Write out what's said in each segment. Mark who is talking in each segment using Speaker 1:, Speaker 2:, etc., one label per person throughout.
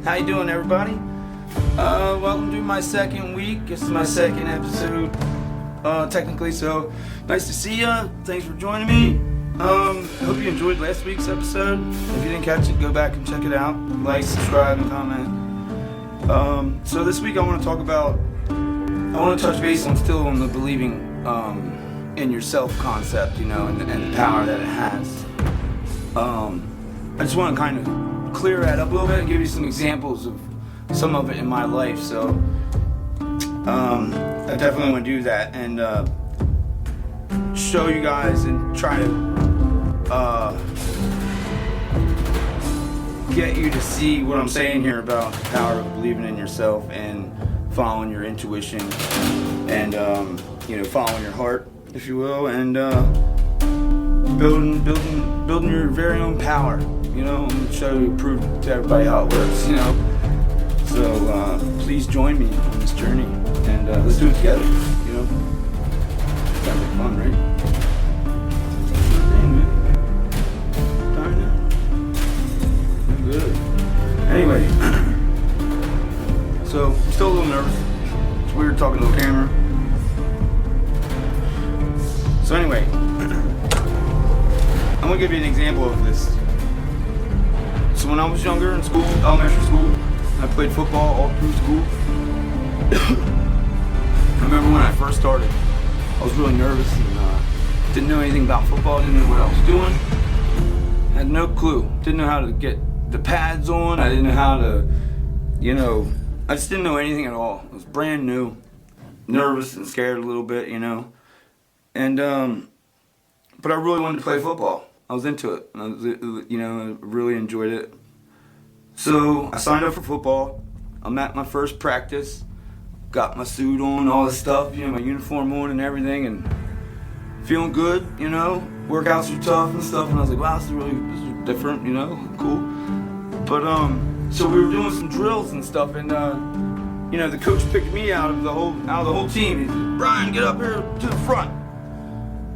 Speaker 1: How you doing, everybody? Welcome to my second week. This is my second episode, technically, so nice to see ya. Thanks for joining me. I hope you enjoyed last week's episode. If you didn't catch it, go back and check it out. Like, subscribe, and comment. So this week I want to touch base on the believing in yourself concept, and the power that it has. I just want to kind of clear that up a little bit and give you some examples of some of it in my life. So I definitely want to do that and show you guys and try to get you to see what I'm saying here about the power of believing in yourself and following your intuition and following your heart, if you will, and building your very own power. And show you, prove to everybody how it works. So please join me on this journey and let's do it together. Sounds like fun, right? Good. Anyway, so I'm still a little nervous. It's weird talking to the camera. So anyway, I'm gonna give you an example of this. So when I was younger in school, elementary school, I played football all through school. I remember when I first started, I was really nervous and didn't know anything about football, didn't know what I was doing. Had no clue. Didn't know how to get the pads on. I didn't know how to, I just didn't know anything at all. I was brand new, nervous and scared a little bit, And, but I really wanted to play football. I was into it. I really enjoyed it. So I signed up for football. I'm at my first practice. Got my suit on, all this stuff, my uniform on and everything, and feeling good, Workouts were tough and stuff, and I was like, wow, this is different, cool. But so we were doing some drills and stuff, and the coach picked me out of the whole team. He said, Brian, get up here to the front.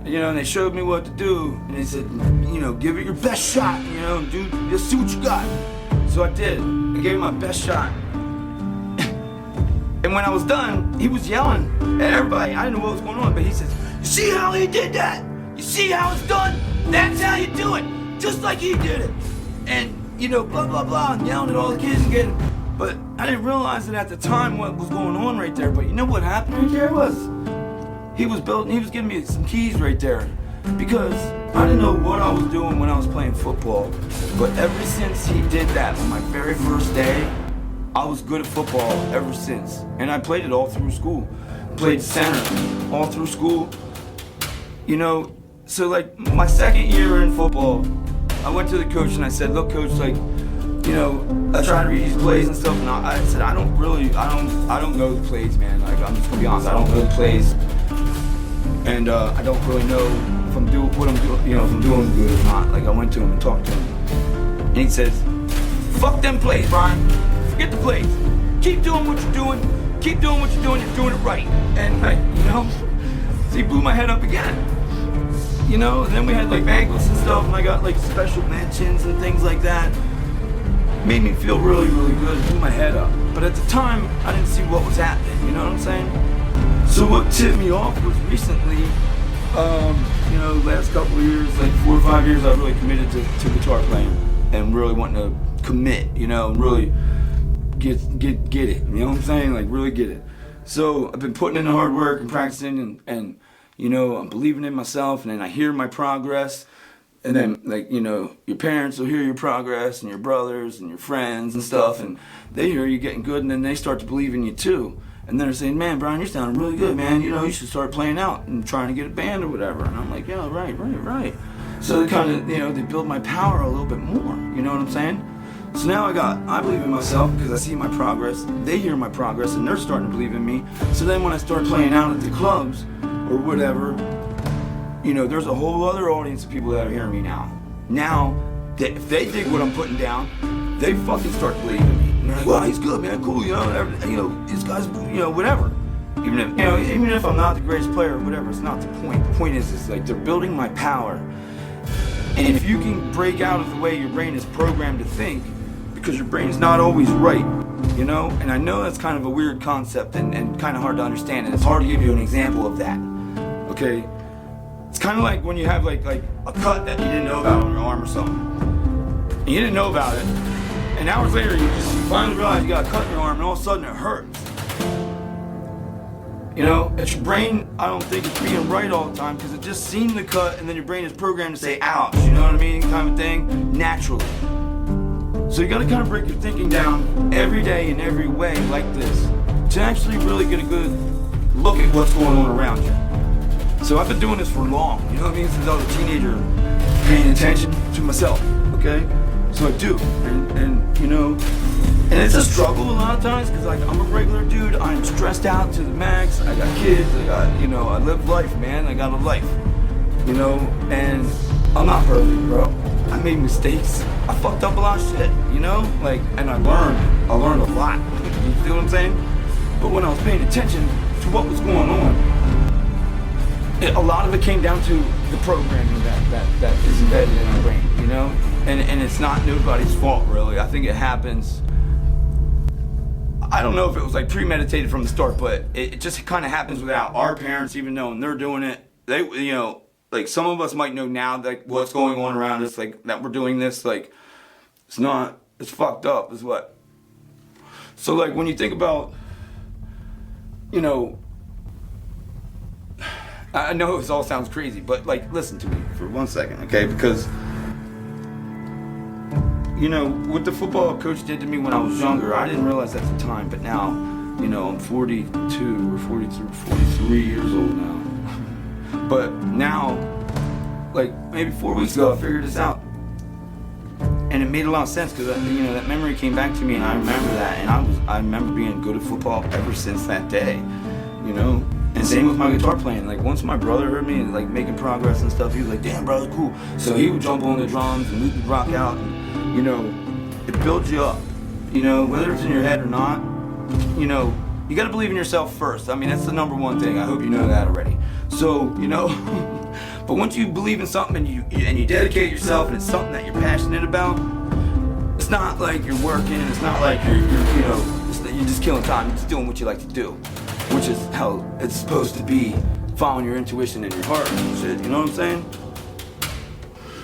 Speaker 1: And they showed me what to do, and they said, give it your best shot, just see what you got. So I did. I gave it my best shot. And when I was done, he was yelling at everybody. I didn't know what was going on, but he says, you see how he did that? You see how it's done? That's how you do it, just like he did it. And, blah, blah, blah, and yelling at all the kids again. But I didn't realize it at the time what was going on right there. But you know what happened right there was, he was giving me some keys right there. Because I didn't know what I was doing when I was playing football. But ever since he did that on my very first day, I was good at football ever since. And I played it all through school. Played center all through school. So like my second year in football, I went to the coach and I said, look, coach, I tried to read these plays and stuff, and I said, I don't know the plays, man. Like, I'm just gonna be honest, I don't know the plays. And I don't really know if I'm doing what I'm doing, if I'm doing good or not. Like, I went to him and talked to him, and he says, "Fuck them plays, Brian. Forget the plays. Keep doing what you're doing. Keep doing what you're doing. You're doing it right." And so he blew my head up again. And then we had like banquets and stuff, and I got like special mentions and things like that. Made me feel really, really good. Blew my head up. But at the time, I didn't see what was happening. You know what I'm saying? So what tipped me off was recently, last couple of years, like 4 or 5 years, I really committed to guitar playing and really wanting to commit, and really get it. You know what I'm saying? Like really get it. So I've been putting in the hard work and practicing and I'm believing in myself, and then I hear my progress, and then your parents will hear your progress, and your brothers and your friends and stuff, and they hear you getting good, and then they start to believe in you too. And they're saying, man, Brian, you're sounding really good, man. You should start playing out and trying to get a band or whatever. And I'm like, yeah, right. So they kind of, they build my power a little bit more. You know what I'm saying? So now I believe in myself because I see my progress. They hear my progress and they're starting to believe in me. So then when I start playing out at the clubs or whatever, there's a whole other audience of people that are hearing me now. Now, if they dig what I'm putting down, they fucking start believing me. And they're like, wow, he's good, man, cool, this guy's, whatever. Even if I'm not the greatest player or whatever, it's not the point. The point is like they're building my power. And if you can break out of the way your brain is programmed to think, because your brain's not always right, you know? And I know that's kind of a weird concept and kind of hard to understand, and it's hard to give you an example of that, okay? It's kind of like when you have like a cut that you didn't know about on your arm or something. And you didn't know about it, and hours later you just finally realize you got a cut in your arm, and all of a sudden it hurts. You know, it's your brain, I don't think it's being right all the time, because it just seen the cut, and then your brain is programmed to say, ouch, you know what I mean, kind of thing, naturally. So you gotta kind of break your thinking down every day in every way like this, to actually really get a good look at what's going on around you. So I've been doing this for long, you know what I mean, since I was a teenager, paying attention to myself, okay? So I do, and you know, and it's a struggle a lot of times, because like I'm a regular dude, I'm stressed out to the max, I got kids, I got, you know, I live life, man, I got a life, you know, and I'm not perfect, bro. I made mistakes, I fucked up a lot of shit, you know, like, and I learned a lot, you feel what I'm saying? But when I was paying attention to what was going on, a lot of it came down to the programming that is embedded in our brain, you know? And it's not nobody's fault, really. I think it happens, I don't know if it was like premeditated from the start, but it just kind of happens without our parents even knowing they're doing it. They, you know, like some of us might know now like what's going on around us, like that we're doing this, like it's fucked up is what. So like when you think about, you know, I know this all sounds crazy, but like listen to me for 1 second, okay? Because you know, what the football coach did to me when I was younger, I didn't realize at the time, but now, you know, I'm 42 or 43 years old now. But now, like maybe 4 weeks ago, I figured this out. And it made a lot of sense, because, you know, that memory came back to me, and I remember that, and I remember being good at football ever since that day, you know? And same with my guitar playing. Like once my brother heard me like making progress and stuff, he was like, damn bro, that's cool. So he would jump on the drums and we would rock out, and you know, it builds you up, you know, whether it's in your head or not, you know, you gotta believe in yourself first. I mean, that's the number one thing. I hope you know that already. So, you know, but once you believe in something and you dedicate yourself and it's something that you're passionate about, it's not like you're working, it's not like you're you know, you're just killing time, you're just doing what you like to do, which is how it's supposed to be, following your intuition and your heart and shit, you know what I'm saying?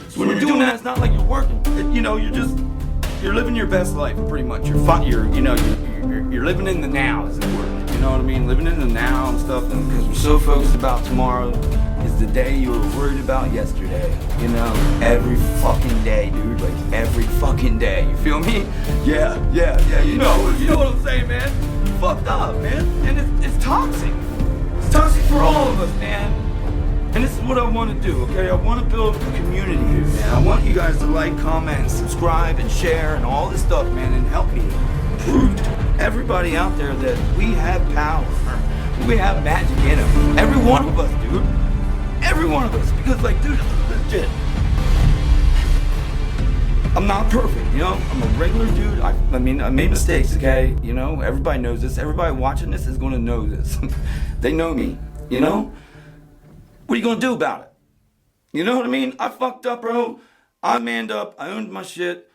Speaker 1: So when you're doing that, it's not like you're working. You know, you're living your best life, pretty much. You're living in the now is important. You know what I mean? Living in the now and stuff, and because you're so focused about tomorrow is the day you were worried about yesterday. You know, every fucking day, dude. Like every fucking day. You feel me? Yeah. You know what I'm saying, man? Fucked up, man. And it's toxic. It's toxic for all of us, man. And this is what I want to do, okay? I want to build a community here, man. I want you guys to like, comment, and subscribe, and share, and all this stuff, man, and help me prove to everybody out there that we have power. We have magic in them. Every one of us, dude. Every one of us. Because, like, dude, legit. I'm not perfect, you know? I'm a regular dude. I mean, I made mistakes, okay? You know, everybody knows this. Everybody watching this is going to know this. They know me, you know? What are you gonna do about it? You know what I mean? I fucked up, bro. I manned up, I owned my shit,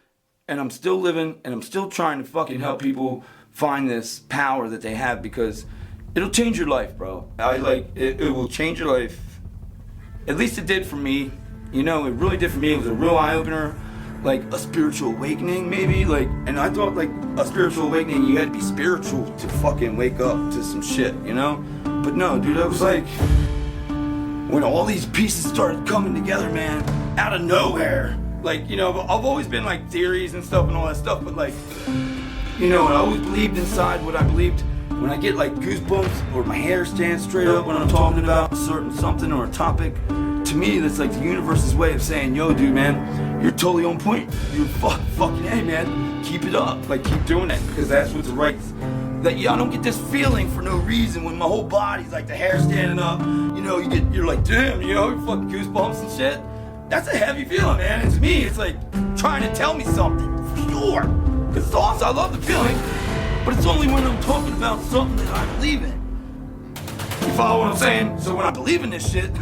Speaker 1: and I'm still living, and I'm still trying to fucking help people find this power that they have, because it'll change your life, bro. It will change your life. At least it did for me. You know, it really did for me. It was a real eye-opener, like a spiritual awakening, maybe. Like, and I thought, like, a spiritual awakening, you had to be spiritual to fucking wake up to some shit, you know? But no, dude, I was like, when all these pieces started coming together, man, out of nowhere. Like, you know, I've always been like theories and stuff and all that stuff, but like, you know, I always believed inside what I believed. When I get like goosebumps or my hair stands straight up when I'm talking about a certain something or a topic, to me, that's like the universe's way of saying, yo, dude, man, you're totally on point. You're fucking, hey, man, keep it up. Like, keep doing it, because that's what's right. That I don't get this feeling for no reason when my whole body's like the hair standing up. You know, you're like, damn, you know, fucking goosebumps and shit. That's a heavy feeling, man. And to me, it's like trying to tell me something for sure. Because it's awesome. I love the feeling, but it's only when I'm talking about something that I believe in. You follow what I'm saying? So when I believe in this shit,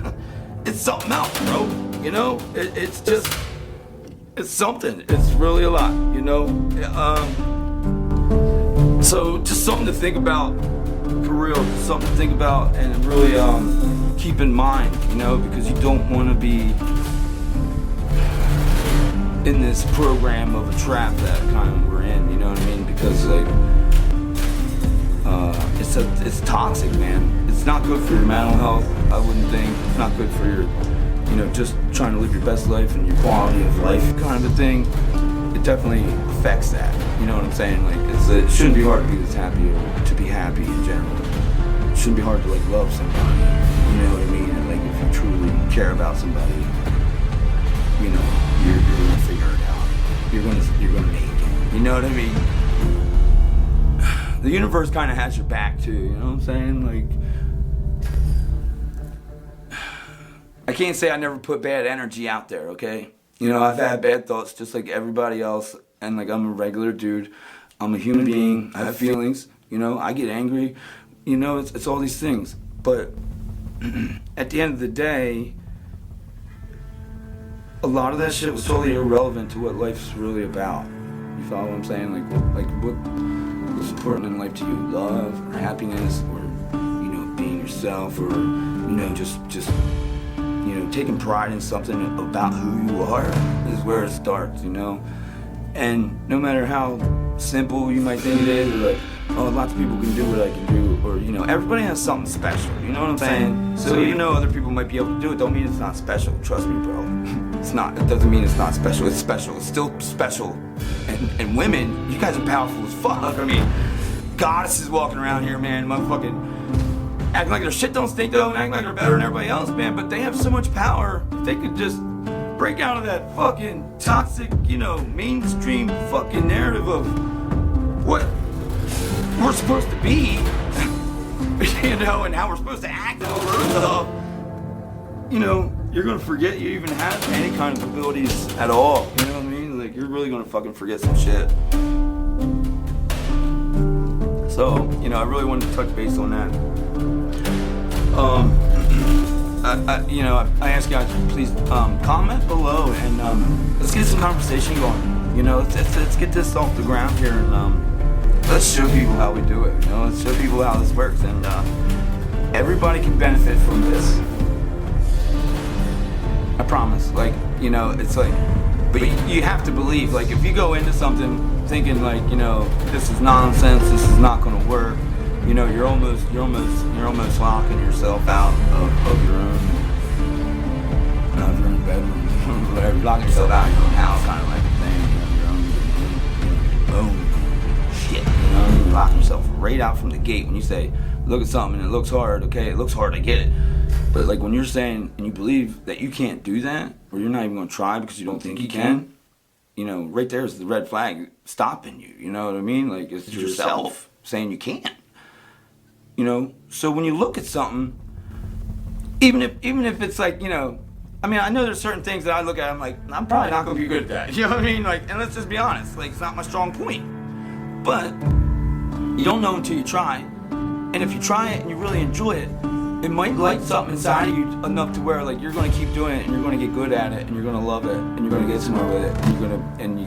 Speaker 1: it's something else, bro. You know, it's just it's something. It's really a lot, you know. So just something to think about, for real. Just something to think about and really keep in mind, you know, because you don't want to be in this program of a trap that kind of we're in, you know what I mean? Because like, it's toxic, man. It's not good for your mental health, I wouldn't think. It's not good for your, you know, just trying to live your best life and your quality of life kind of a thing. It definitely affects that, you know what I'm saying? Like, it shouldn't be hard to be this happy or to be happy in general. It shouldn't be hard to like love somebody, you know what I mean? And like, if you truly care about somebody, you know, you're gonna figure it out. You're gonna make it. You know what I mean? The universe kind of has your back too. You know what I'm saying? Like, I can't say I never put bad energy out there. Okay? You know, I've had bad thoughts just like everybody else, and like I'm a regular dude. I'm a human being. I have feelings. You know, I get angry. You know, it's all these things. But at the end of the day, a lot of that shit was totally irrelevant to what life's really about. You follow what I'm saying? Like what's important in life to you? Love or happiness, or, you know, being yourself, or, you know, just you know, taking pride in something about who you are is where it starts, you know? And no matter how simple you might think it is, or like, oh, lots of people can do what I can do, or, you know, everybody has something special, you know what I'm saying? So even though other people might be able to do it, don't mean it's not special. Trust me, bro. It's not. It doesn't mean it's not special. It's special. It's still special. And women, you guys are powerful as fuck. I mean, goddesses walking around here, man, motherfucking acting like their shit don't stink though, and acting like they're better than everybody else, man. But they have so much power. If they could just break out of that fucking toxic, you know, mainstream fucking narrative of what we're supposed to be, you know, and how we're supposed to act and all that stuff, you know, you're gonna forget you even have any kind of abilities at all. You know what I mean? Like, you're really gonna fucking forget some shit. So, you know, I really wanted to touch base on that. You know, I ask you guys to please comment below and let's get some conversation going. You know, let's get this off the ground here, and let's show people how we do it. You know, let's show people how this works, and everybody can benefit from this. I promise. Like, you know, it's like, but you have to believe. Like, if you go into something thinking like, you know, this is nonsense, this is not going to work, you know, you're almost locking yourself out of your own bedroom, whatever. You're locking yourself out of your own house, kind of like a thing. You know, your own shit. You know, you're locking yourself right out from the gate when you say, look at something and it looks hard. Okay, it looks hard, I get it. But like, when you're saying and you believe that you can't do that, or you're not even going to try because you don't think you can, you know, right there is the red flag stopping you. You know what I mean? Like, it's yourself saying you can't. You know, so when you look at something, even if it's like, you know, I mean, I know there's certain things that I look at, I'm like, I'm probably not gonna be good at that. You know what I mean? Like, and let's just be honest, like, it's not my strong point. But you don't know until you try. And if you try it and you really enjoy it, it might light something inside of you enough to where, like, you're gonna keep doing it, and you're gonna get good at it, and you're gonna love it, and you're gonna get somewhere with it, and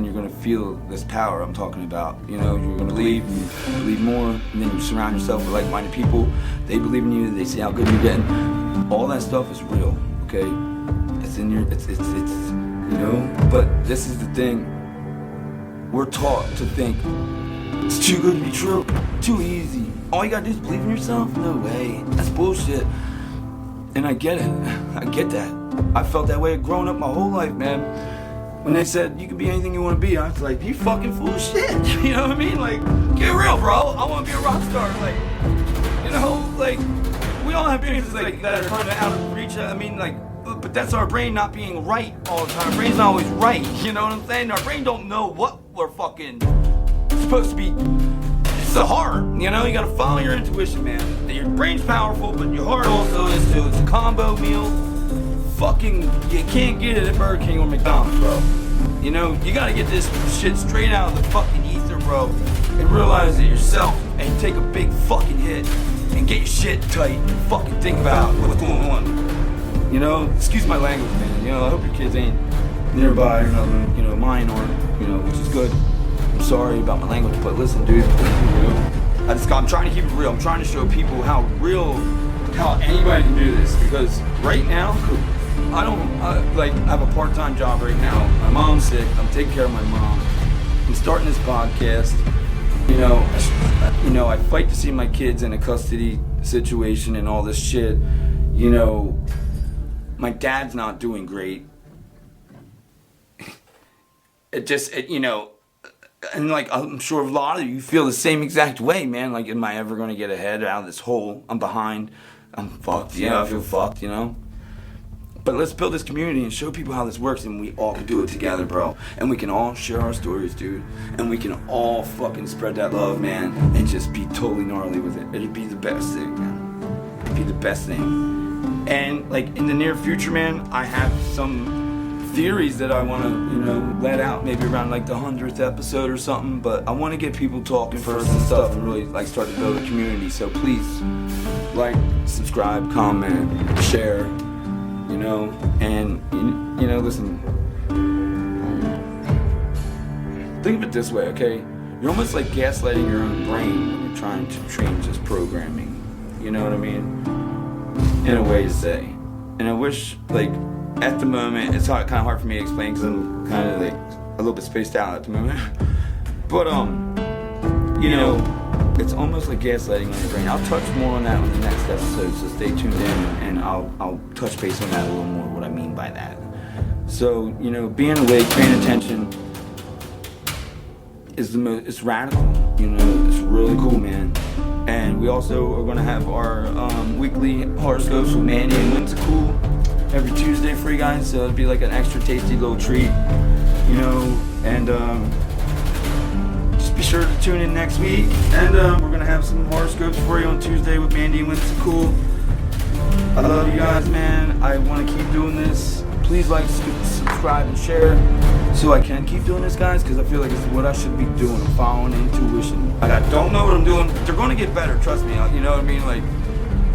Speaker 1: you're gonna feel this power I'm talking about. You know, you're gonna believe, and you believe more, and then you surround yourself with like-minded people. They believe in you. They see how good you're getting. All that stuff is real. Okay, it's in your, it's you know. But this is the thing. We're taught to think it's too good to be true, too easy. All you gotta do is believe in yourself? No way. That's bullshit. And I get it. I get that. I felt that way growing up my whole life, man. When they said you can be anything you want to be, I was like, you fucking full of shit. You know what I mean? Like, get real, bro. I want to be a rock star. Like, you know, like, we all have experiences like that are kind of out of reach. I mean, like, but that's our brain not being right all the time. Our brain's not always right. You know what I'm saying? Our brain don't know what we're fucking supposed to be. It's the heart, you know, you gotta follow your intuition, man. Your brain's powerful, but your heart also is too. It's a combo meal. Fucking, you can't get it at Burger King or McDonald's, bro. You know, you gotta get this shit straight out of the fucking ether, bro, and realize it yourself, and take a big fucking hit, and get your shit tight, and fucking think about what's going on. You know, excuse my language, man. You know, I hope your kids ain't nearby, another, you know, mine or, you know, which is good. I'm sorry about my language, but listen, dude, you know, I'm trying to keep it real. I'm trying to show people how anybody can do this, because right now, I have a part-time job right now. My mom's sick. I'm taking care of my mom. I'm starting this podcast. You know, I fight to see my kids in a custody situation and all this shit. You know, my dad's not doing great. You know, and like, I'm sure a lot of you feel the same exact way, man. Like, am I ever gonna get ahead out of this hole? I'm behind. I'm fucked. Yeah, I feel fucked, you know? But let's build this community and show people how this works, and we all can do it together, bro. And we can all share our stories, dude. And we can all fucking spread that love, man, and just be totally gnarly with it. It'd be the best thing, man. It'd be the best thing. And, like, in the near future, man, I have some theories that I want to, you know, let out maybe around, like, the 100th episode or something. But I want to get people talking first and stuff and really, like, start to build a community. So please, like, subscribe, comment, share. You know, and, you know, listen, think of it this way, okay? You're almost like gaslighting your own brain when you're trying to change this programming, you know what I mean? In a way to say. And I wish, like, at the moment, it's kind of hard for me to explain because I'm kind of, like, a little bit spaced out at the moment. But, you know, it's almost like gaslighting on your brain. I'll touch more on that on the next episode, so stay tuned in, and I'll touch base on that a little more, what I mean by that. So, you know, being awake, paying attention is it's radical, you know, it's really cool, man. And we also are going to have our weekly horoscopes with Mandy and Whimsicool every Tuesday for you guys, so it'll be like an extra tasty little treat, you know, and be sure to tune in next week, and we're gonna have some horoscopes for you on Tuesday with Mandy and Whimsicool. I love you guys, man. I want to keep doing this. Please like, subscribe, and share, so I can keep doing this, guys, because I feel like it's what I should be doing. I'm following intuition. I don't know what I'm doing. They're gonna get better, trust me. You know what I mean? Like,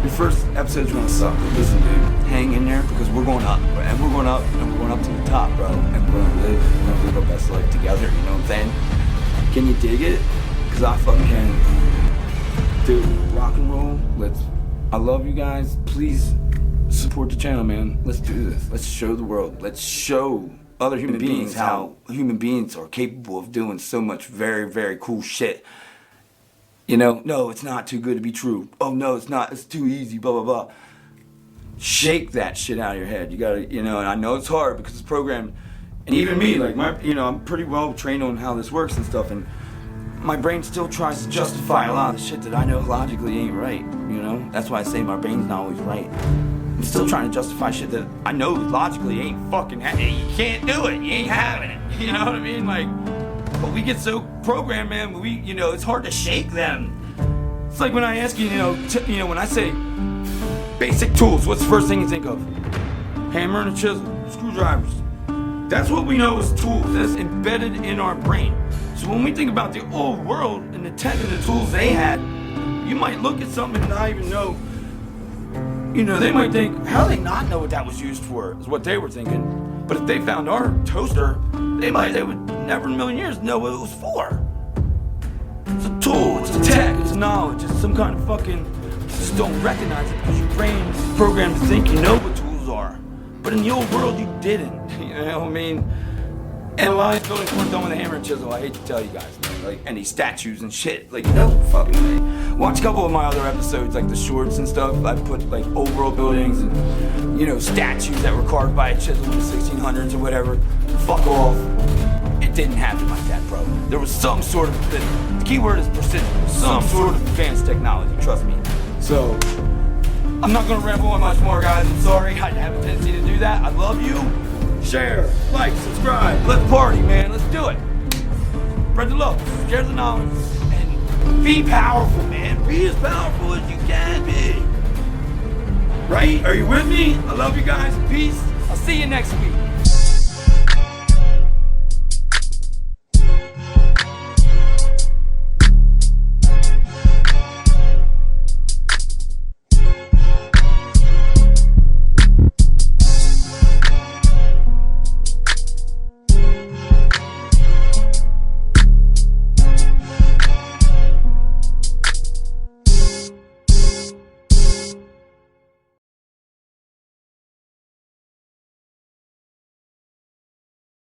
Speaker 1: your first episode's gonna suck. But listen, dude, hang in there, because we're going up, and we're going up, and we're going up to the top, bro. And we're gonna live our best life together. You know what I'm saying? Can you dig it? Because I fucking can. Dude, rock and roll. I love you guys. Please support the channel, man. Let's do this. Let's show the world. Let's show other human beings how human beings are capable of doing so much very, very cool shit. You know, no, it's not too good to be true. Oh, no, it's not. It's too easy, blah, blah, blah. Shake that shit out of your head. You gotta, you know, and I know it's hard because it's programmed. And even me, like, you know, I'm pretty well trained on how this works and stuff, and my brain still tries to justify a lot of the shit that I know logically ain't right, you know? That's why I say my brain's not always right. I'm still trying to justify shit that I know logically ain't fucking you can't do it, you ain't having it, you know what I mean? Like, but we get so programmed, man, you know, it's hard to shake them. It's like when I ask you, you know, when I say basic tools, what's the first thing you think of? Hammer and a chisel, screwdrivers. That's what we know as tools. That's embedded in our brain. So when we think about the old world and the tech and the tools they had, you might look at something and not even know. You know, they might think, how do they not know what that was used for? Is what they were thinking. But if they found our toaster, they would never in a million years know what it was for. It's a tool, it's a tech, it's knowledge, it's some kind of fucking, you just don't recognize it because your brain is programmed to think you know what tools are. But in the old world, you didn't. You know what I mean? And a lot of buildings weren't done with a hammer and chisel. I hate to tell you guys, man. Like, any statues and shit. Like, no fucking way. Watch a couple of my other episodes, like the shorts and stuff. I put, like, old world buildings and, you know, statues that were carved by a chisel in the 1600s or whatever. Fuck off. It didn't happen like that, bro. There was some sort of, the key word is precision. Some sort of advanced technology, trust me. So, I'm not gonna ramble on much more, guys. I'm sorry. I have a tendency to do that. I love you. Share, like, subscribe. Let's party, man. Let's do it. Spread the love. Share the knowledge. And be powerful, man. Be as powerful as you can be. Right? Are you with me? I love you guys. Peace. I'll see you next week.